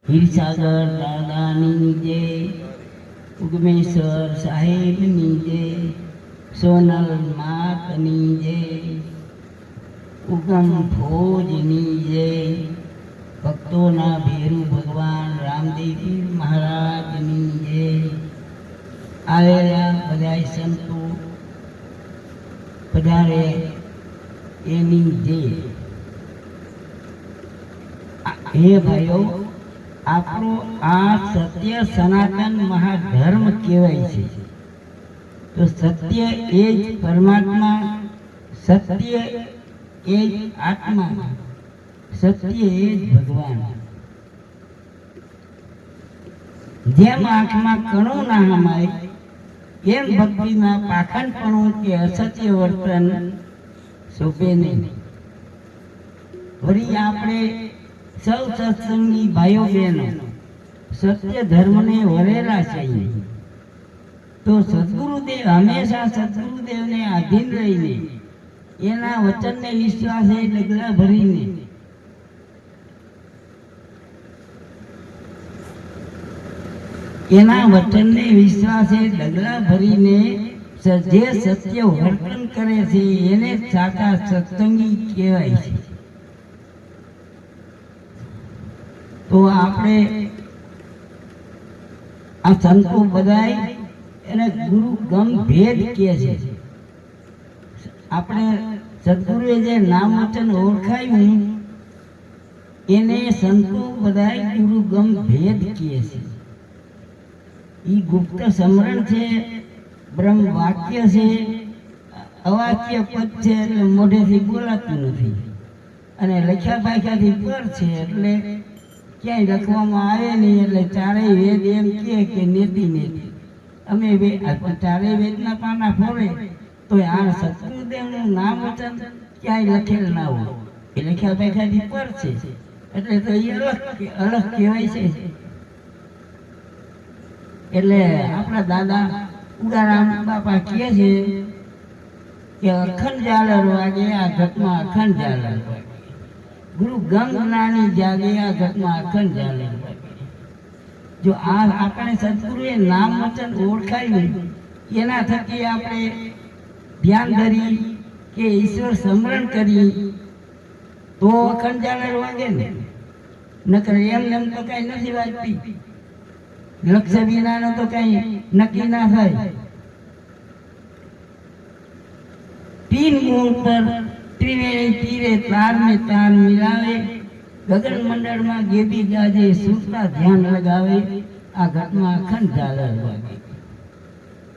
હીરસાગર દાદાની જય, ઉગમેશ્વર સાહેબની જય, સોનલ માતની જય, ઉગમ ફોજની જય, ભક્તોના ભેરુ ભગવાન રામદેવ મહારાજની જય, આવેલા બધા સંતો પધારે એની જય. હે ભાઈઓ, આપણો આ સત્ય સનાતન મહાધર્મ કહેવાય છે. તો સત્ય એ જ પરમાત્મા, સત્ય એ જ આત્મા, સત્ય એ જ ભગવાન. જેમ આંખમાં કણું ના હમાય એમ ભક્તિમાં પાખંડપણું કે અસત્ય વર્તન શોભે નહીં. વળી આપણે સૌ સત્સંગી ભાઈઓ બહેનો સત્ય ધર્મને વરેલા છીએ. તો સદગુરુદેવ હંમેશા સદગુરુદેવને આધીન રહીને એના વચનને વિશ્વાસે ડગલા ભરીને એના વચનને વિશ્વાસે ડગલા ભરીને જે સત્ય વર્તન કરે છે એને સાચા સત્સંગી કહેવાય છે. તો આપણે આ સંતો બધાય એને ગુરુ ગમ ભેદ કહે છે. આપણે સદગુરુએ જે નામ વચન ઓળખાયું એને સંતો બધાય ગુરુ ગમ ભેદ કહે છે. ઈ ગુપ્ત સમરણ છે, બ્રહ્મ વાક્ય છે, અવાક્ય પદ છે એટલે મોઢેથી બોલાતું નથી, અને લખ્યા પાખ્યાથી પર છે એટલે ક્યાંય લખવામાં આવે નહીં. એટલે ચારેય વેદ એમ કે નેતિ નેતિ અમે ચારેય વેદના પાના ફોડે તો આ સદગુરુદેવનું નામ વચન ક્યાંય લખેલ ના હોય, એ લખ્યા પાખ્યાથી પર છે એટલે તો એ અલગ કહેવાય છે. એટલે આપણા દાદા ઉગારામ બાપા કહે છે કે અખંડ ઝાલર વાગે આ ઘટમાં અખંડ ઝાલર વાગે, ગુરુ ગંગ જ્ઞાની જાગે આ ઘટમાં અખંડ ઝાલર વાગે. જો આ આપણે સદગુરુએ નામ વચન ઓળખાયું એના થકી આપણે ધ્યાન ધરી કે ઈશ્વર સ્મરણ કરી તો અખંડ ઝાલર વાગે ને, નકર એમ તો કઈ નથી વાગતી. લક્ષ્ય વિનાનો તો કઈ નક્કી ના થાય. તીન ગુણ પર ત્રિવેણી તીરે તાર में तार मिलावे, गगन मंडल में गेदी गाजे सुरता ध्यान लगावे, आ घटना अखंड झालर वागे.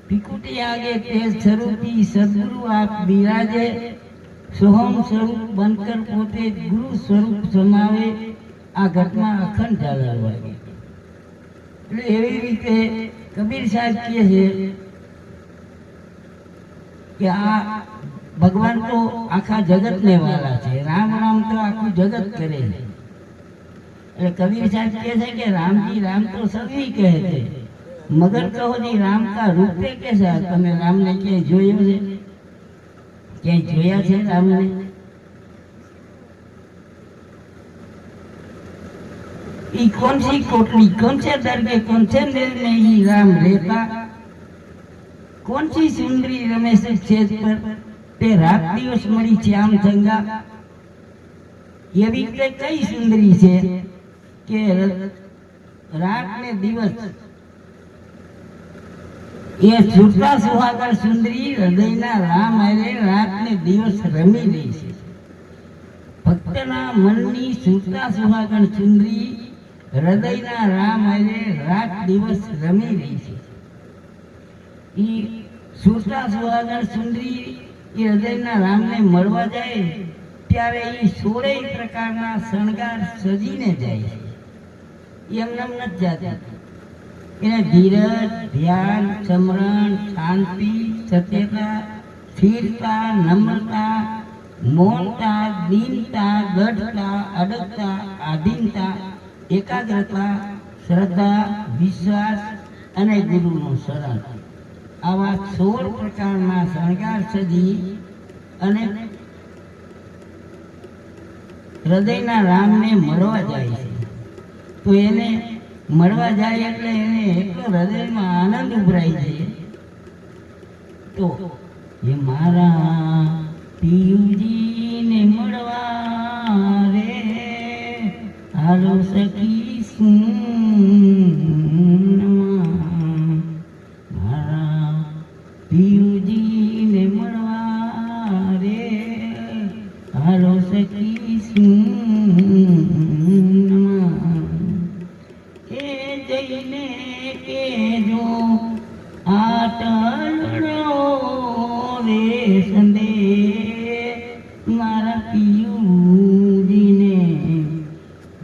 पिकुटी आगे तेज स्वरूपी सदगुरु आप बिराजे, सोहम स्वरूप बनकर पोते गुरु स्वरूप समावे, आ घटना अखंड झालर वागे. એટલે એવી રીતે કબીર સાહેબ કહે છે કે આ ભગવાન તો આખા જગતને વાલા છે, રામ રામ તો આખું જગત કરે છે. એટલે કબીર સાહેબ કહે છે કે રામજી રામ તો સभी કહે છે, મગર કહો જી રામ કા રૂપે कैसा. તમે રામને ક્યાંય જોયો છે? ક્યાંય જોયા છે રામને? कौन सी कोटली, कौन से दरगे, कौन से दिल में ही राम रहता, कौन सी सुंदरी रमेश छेद पर ते रात दिवस मरी श्याम संगा. ये भी कई सुंदरी છે કે રાત ને દિવસ એ છૂટા સુહાગર સુંદરી હૃદયના રામ હારે રાત ને દિવસ રમી રહી છે. ભક્તના મનની છૂટા સુહાગર સુંદરી હૃદયના રામ હારે રાત દિવસ રમી રહી છે. એ સુરતા સુહાગણ સુંદરી એ હૃદયના રામને મળવા જાય ત્યારે એ 16 પ્રકારના શણગાર સજીને જાય છે. એમને નથી જતા. એને ધીરજ, ધ્યાન, સમરણ, શાંતિ, સત્યતા, સ્થિરતા, નમ્રતા, મૌનતા, દીનતા, ગઢતા, અડગતા, આધીનતા, એકાગ્રતા, શ્રદ્ધા, વિશ્વાસ અને ગુરુનું શરણ, આવા 16 પ્રકારના શણગાર સજી અને હૃદયના રામને મળવા જાય છે. તો એને મળવા જાય એટલે એને એટલો હૃદયમાં આનંદ ઉભરાઈ જાય. તો એ મારા પિયુજીને મળવા રે હાલો સખી મારા પિયુજીને મળવા રે હાલો સખી એ જઈને કેજો આટલો રે સંદે મારા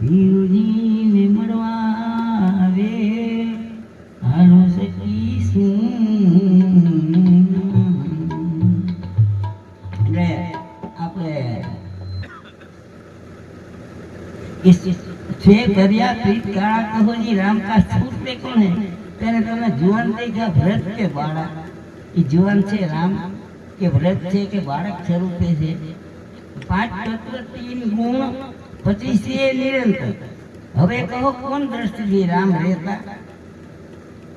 પિયુજીને મળવા રે હાલો સખી એટલે આપણે છે કર્યા પ્રીત કાળા કહોજી રામ કા છૂટ દેખો ને તેને તમે જુવાન દેખા ભરત કે બાળક એ જુવાન છે રામ કે વ્રત છે કે બાળક સ્વરૂપે છે. 5 તત્વ 3 ગુણ 25 નિરંતર. હવે કહો કોણ દ્રષ્ટિથી રામ રહેતા?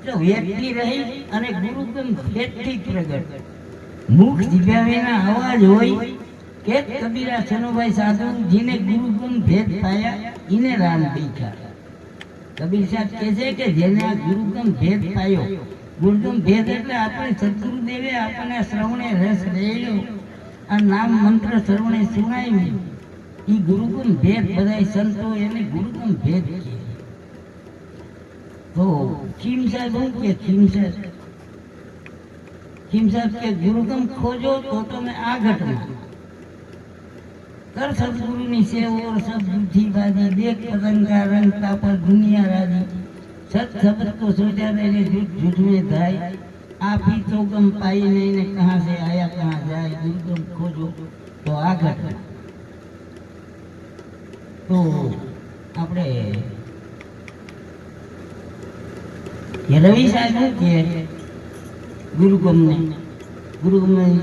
જો વ્યક્તિ રહી અને ગુરુગમ ભેદથી પ્રગટ મુખ જીવ્યા વિના અવાજ હોય કે કબીરા સનુભાઈ સાધુ જીને ગુરુગમ ભેદ પાયા એને રામ દીઠા. કબીર સાહેબ કહે છે કે જેને આ ગુરુગમ ભેદ પાયો, ગુરુગમ ભેદ એટલે આપણે સદગુરુદેવે આપણને શ્રવણે રસ રહેલો આ નામ મંત્ર શ્રવણે સુણાવ્યું એ ગુરુગમ ભેદ બધા સંતો એને ગુરુગમ ભેદ કહે. તો ખીમ સાહેબ શું કે ખીમ સાહેબ કે ગુરુગમ ખોજો તો તમે આ ઘટના कर सदगुरुनी सेव और सब झूठी बाजी देख पतंग का रंग पर दुनिया राजी सच शब्द को सोचा मैंने झूठ झूठ में धाई आप ही तो गम पाई नहीं ने कहाँ से आया कहाँ जाए गुरुगम खोजो तो आ घटना. तो આપણે રવિ સાહેબ કે ગુરુગમ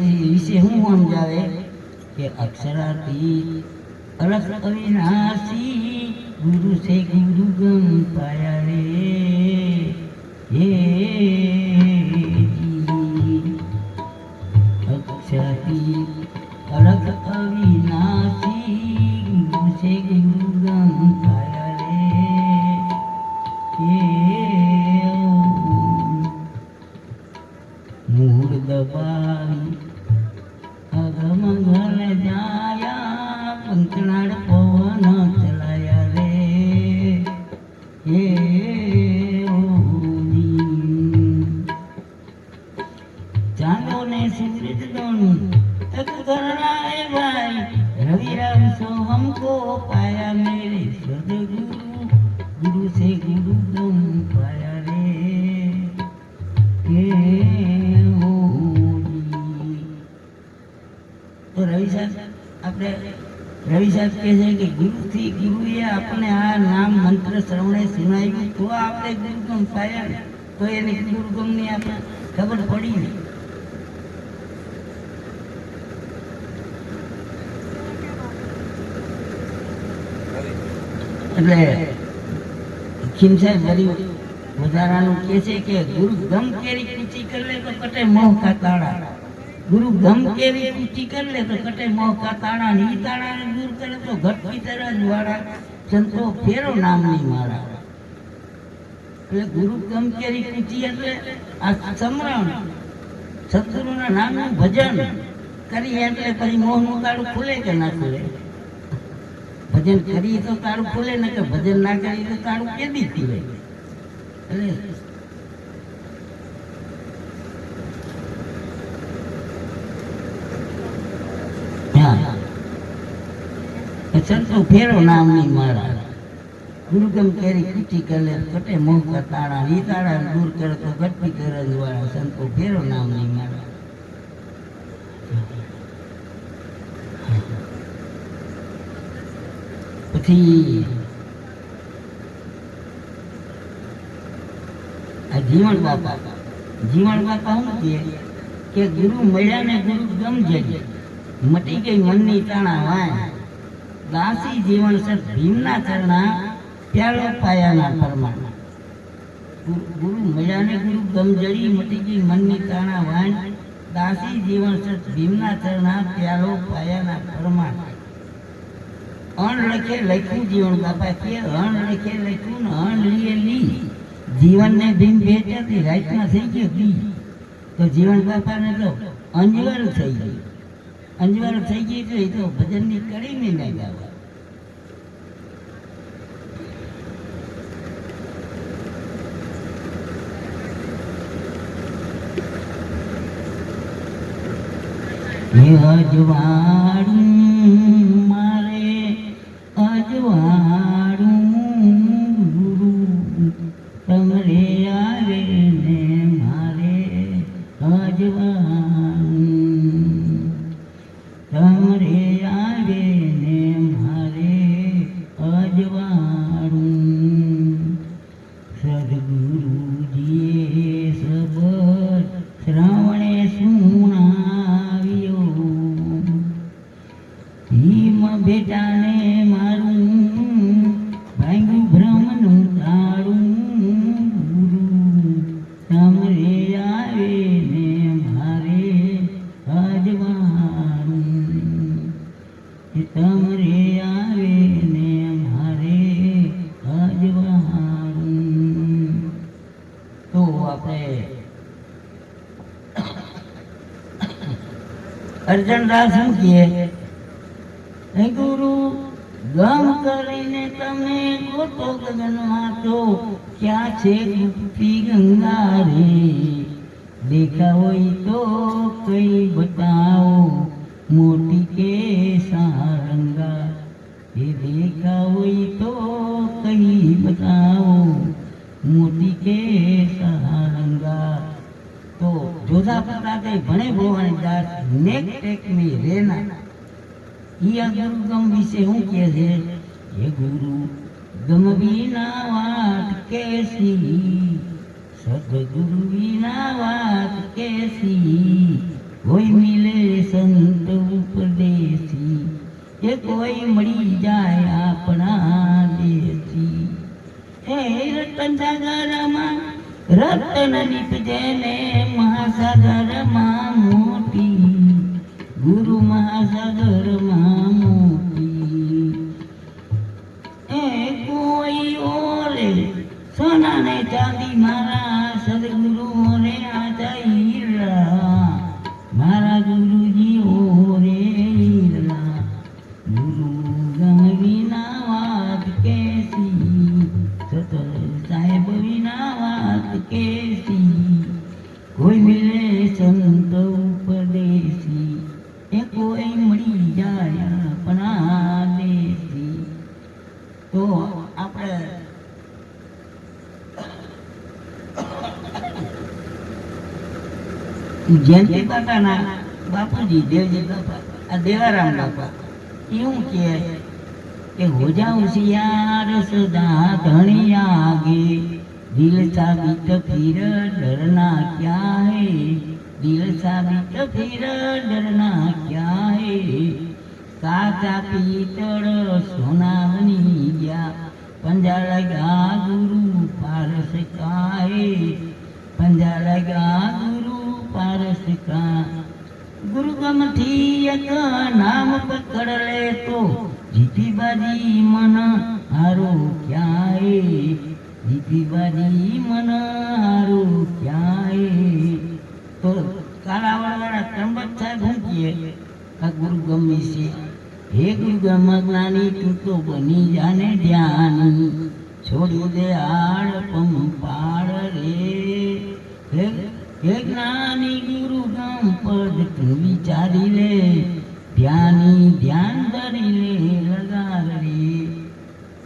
વિશે હું સમજાવે કે અક્ષરાતી અલગ અવિનાશી ગુરુ से गुरुगम पाया रे हे अक्षराती अलग अविनाशी गुरु से गुरुगम पाया रे हे मूड दबाई अगम घन जाया पंखनाड़ पवन चलाया रे हे चांदो ने सूरज दोनों तक करनाए भाई रविराम सो हमको पाया मेरे सदगुरु गुरु से गुरुगम पाया रे हे तो रवि साहब આપણે રવિ સાહેબ કહે છે કે ગુરુથી ગુરુએ આપણે આ નામ મંત્ર શ્રવણે સુણાવ્યું તો આપણે ગુરુગમ પાયા તો એની ગુરુગમની આપણે ખબર પડી ને. એટલે ખીમ સાહેબ વળી વધારાનું કહે છે કે ગુરુ ગમ કેરી કૂચી કરી લે તો કટે મોહ કા તાળા. गुरु गम केरी ऊंची कर ले तो कटे मोह का ताड़ा नी ताड़ा ने दूर करे तो घट की तरह जुआड़ा संतो फेरो नाम नहीं मारा. એટલે ગુરુ ગમ કેરી ઊંચી એટલે આ સમરણ સદગુરુના નામનું ભજન કરી એટલે પછી મોહનું તાળું ખુલે કે ના ખુલે? ભજન કરી તો તાળું ખુલે ને કે ભજન ના કરી તો તાળું કેદી ખુલે? એટલે संतो फेरो नाम नहीं मारा. गुरुगम केरी कुची कर ले कटे मोह का ताड़ा नी ताड़ा दूर करे तो गट्टी करन वाला संतो फेरो नाम नहीं मारा. પછી આ જીવન બાપા શું કે ગુરુ મળ્યા ને ગુરુ ગમ જઈ મટી ગઈ મનની તાણા વાય દાસી જીવન સર ભીમના ચરણા પ્યાલો પાયાના પરમાણ ગુરુ મળ્યાને ગુરુ ગમજડી મટી ગઈ મનની તાણા વાણ દાસી જીવન સત ભીમના ચરણા પ્યાલો પાયાના પરમાણ અણ લખે લખ્યું જીવન બાપા કે અણ લખે લખ્યું ને અણ લીએ લી જીવનને ભીમ ભેટાથી રાતમાં થઈ ગયો દી તો જીવન બાપાને તો અંજવાળું થઈ ગયું અંજવાળું થઈ ગઈ તો એ તો ભજનની કડીને ના ગાવા અજવાળું મારે અજવાળું ગુરુ તમરે આવે ને મારે અજવાળું તમરે આવે ને મારે અજવાળું સદગુરુજીએ સબર શ્રવણે સુણાવ્યો ભીમ બેટાને મારું ભાંગ્યું ભ્રમનું તાળું ગુરુ તમરે આવે ને મારે અજવાળું તમરે આવે ને મારે અજવાળું તો આપણે અર્જનદાસ શું કહે ગુરુ ગમ કરીને તમે ગોતો ગગનમાં તો ક્યાં છે ગુપ્તી ગંગા રે દેખા હોય તો કઈ બતાવો મોટી કે સારંગા એ દેખા હોય તો કઈ બતાવો મોટી કે સારંગા તો જોધા પતાતે ભણે ભોવાણી દાસ નેક ટેક ની રેના ઈ આ ગુરુ ગમ વિશે હું કહે છે હે ગુરુ ગમ વિના વાત કેસી સદગુરુ વિના વાત કેસી કોઈ મિલે સંત ઉપદેશી એ કોઈ મળી જાય આપણા દેશી હે રતન સાગરમાં રતન નીપજે ને મહાસાગરમાં મોટી ગુરુ મહાસાગરમાં મોટી એ કોઈ ઓલે સોના ને ચાંદી મારા સદગુરુ રે આજા હીરા મારા ગુરુજી ઓરે હીરા ગુરુ ગમ વિના વાત કેસી સત સાહેબ વિના વાત કેસી કોઈ મિલે સંત ઉપદેશી એ કોઈ મળી જાય આપણા દેશી તો આપણે જયંતિ બાપાના બાપુજી દેવજી બાપા આ દેવારામ બાપા એવું કે હો જાઉં શિયાર સદા ધણી આગે દિલ સાબિત ફિર ડરના ક્યા હે દિલ સાબિત ફિર ડરના ક્યા હે કાચા પીતળ સોના બની ગયા पंजा लगा गुरु पारस का है पंजा लगा गुरु पारस का गुरु गमथी एक नाम पकड़ ले तो जीती बाजी मन हारो क्या है जीती बाजी मन हारो क्या है तो कालावड़ वाला त्र्यंबक साहब हम किए गुरु गमी से हे गुरु गम ज्ञानी तू तो बनी जाने ध्यानी छोड़ी दे आड़ पंपाड़ रे हे ज्ञानी गुरु गम पद तू विचारी ले ध्यानी ध्यान धरी ले लगा रे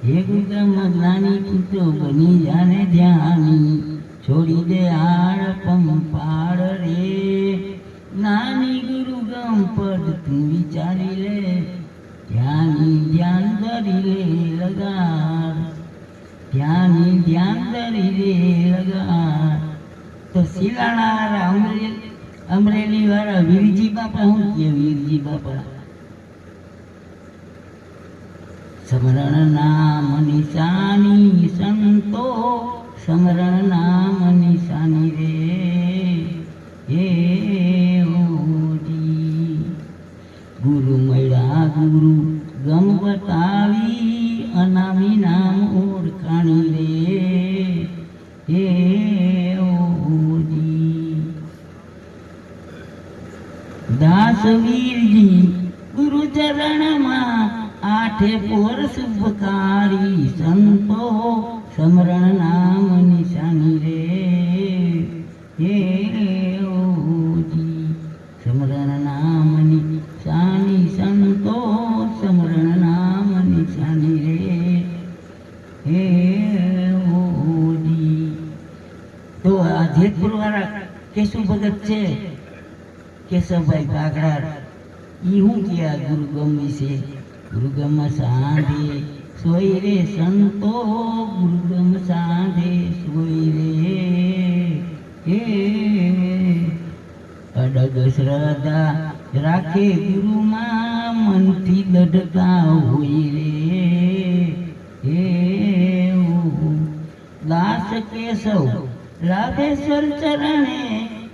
हे गुरु गम ज्ञानी तू तो बनी जाने ध्यानी छोड़ी दे आड़ पंपाड़ रे ज्ञानी गुरु गम पद तू विचारी ले ध्यानी ध्यान धरी ले लगा ध्यानी ध्यान धरी ले लगा तो सिलाना वाला अमरेली वाला वीरजी बापा हूँ किए वीरजी बापा સમરણ નામ નિશાની સંતો સમરણ નામ નિશાની રે હે ઓજી ગુરુ મળ્યા ગુરુ ગમ બતાવી અનામી નામ ઓળખાણી રે હે ઓજી દાસ વીરજી ગુરુ ચરણમાં આઠે પોર શુભકારી સંતો સમરણ નામ નિશાની રે હે ઓજી સમરણ નામ નિશાની સંતો સમરણ નામ નિશાની રે હે ઓજી તો આ જેતપુર વાળા કેશુ ભગત છે કેશવભાઈ ભાગડા ઈ હું કે આ ગુરુગમ વિશે ગુરુગમ સાંધે સોઈ રે સંતો ગુરુગમ સાંધે સોઈ રે હે અડગ શ્રદ્ધા રાખે ગુરુમાં મનથી દઢતા હોય રે હે દાસ કેશવ રાધેશ્વર ચરણે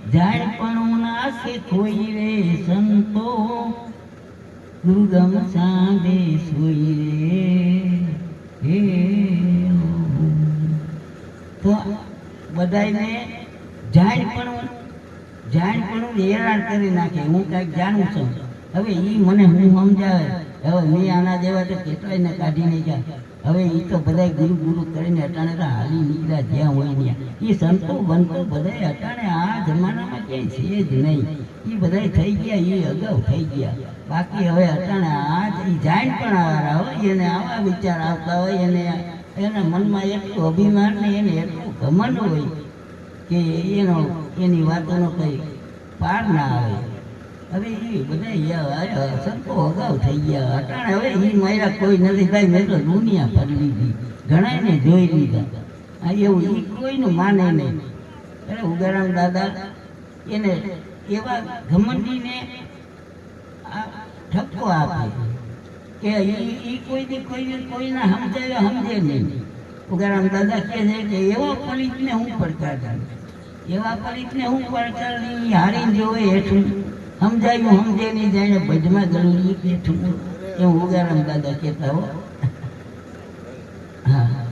જાણપણું નાખે કોઈ રે સંતો ગુરુગમ સાંધે સોઈ રે હે તો બધાને જાણપણું હેરાન કરી નાખે હું કાંઈક જાણું છું હવે એ મને હું સમજાવે હવે મેં આના જેવા તો કેટલાયને કાઢી નાખ્યા હવે એ તો બધા ગુરુ ગુરુ કરીને અટાણે તો હાલી નીકળ્યા જ્યાં હોય ત્યાં એ સંતો બનતો બધા અટાણે આ જમાનામાં ક્યાંય છે જ નહીં એ બધા થઈ ગયા એ અગાઉ થઈ ગયા બાકી હવે અટાણે આ એ જાણ પણ આવવાના હોય એને આવા વિચાર આવતા હોય એના મનમાં એટલું અભિમાન ને એને એટલું ઘમંડ હોય કે એની વાતોનો કંઈ પાર ના આવે હવે એ બધા સંતો અગાઉ થઈ ગયા અટાણે હવે એ મારા કોઈ નથી થાય મેં તો દુનિયા ફરી લીધી ઘણાને જોઈ લીધા આ એવું એ કોઈનું માને નહીં અરે ઉગારામ દાદા એને એવા ઘમંડીને ઠપકો આપે કે એ કોઈના સમજે નહીં ઉગારામ દાદા કહે છે કે એવા પલિતને હું પડકાર હારીને જોવે હેઠું સમજાયું સમજે નહીં જાણે ભજમાં ગળું બેઠું એવું ઉગારામ દાદા કહેતા હો હા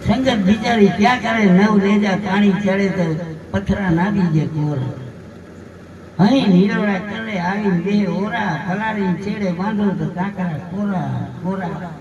સંગત બિચારી ક્યાં કરે નવ રેજા પાણી ચડે તો પથરા નાખી દે કોર અહીં નીરવડા કરે આવીને બે ઓરા ફલારીને છેડે બાંધો તો કાંકરા કોરા કોરા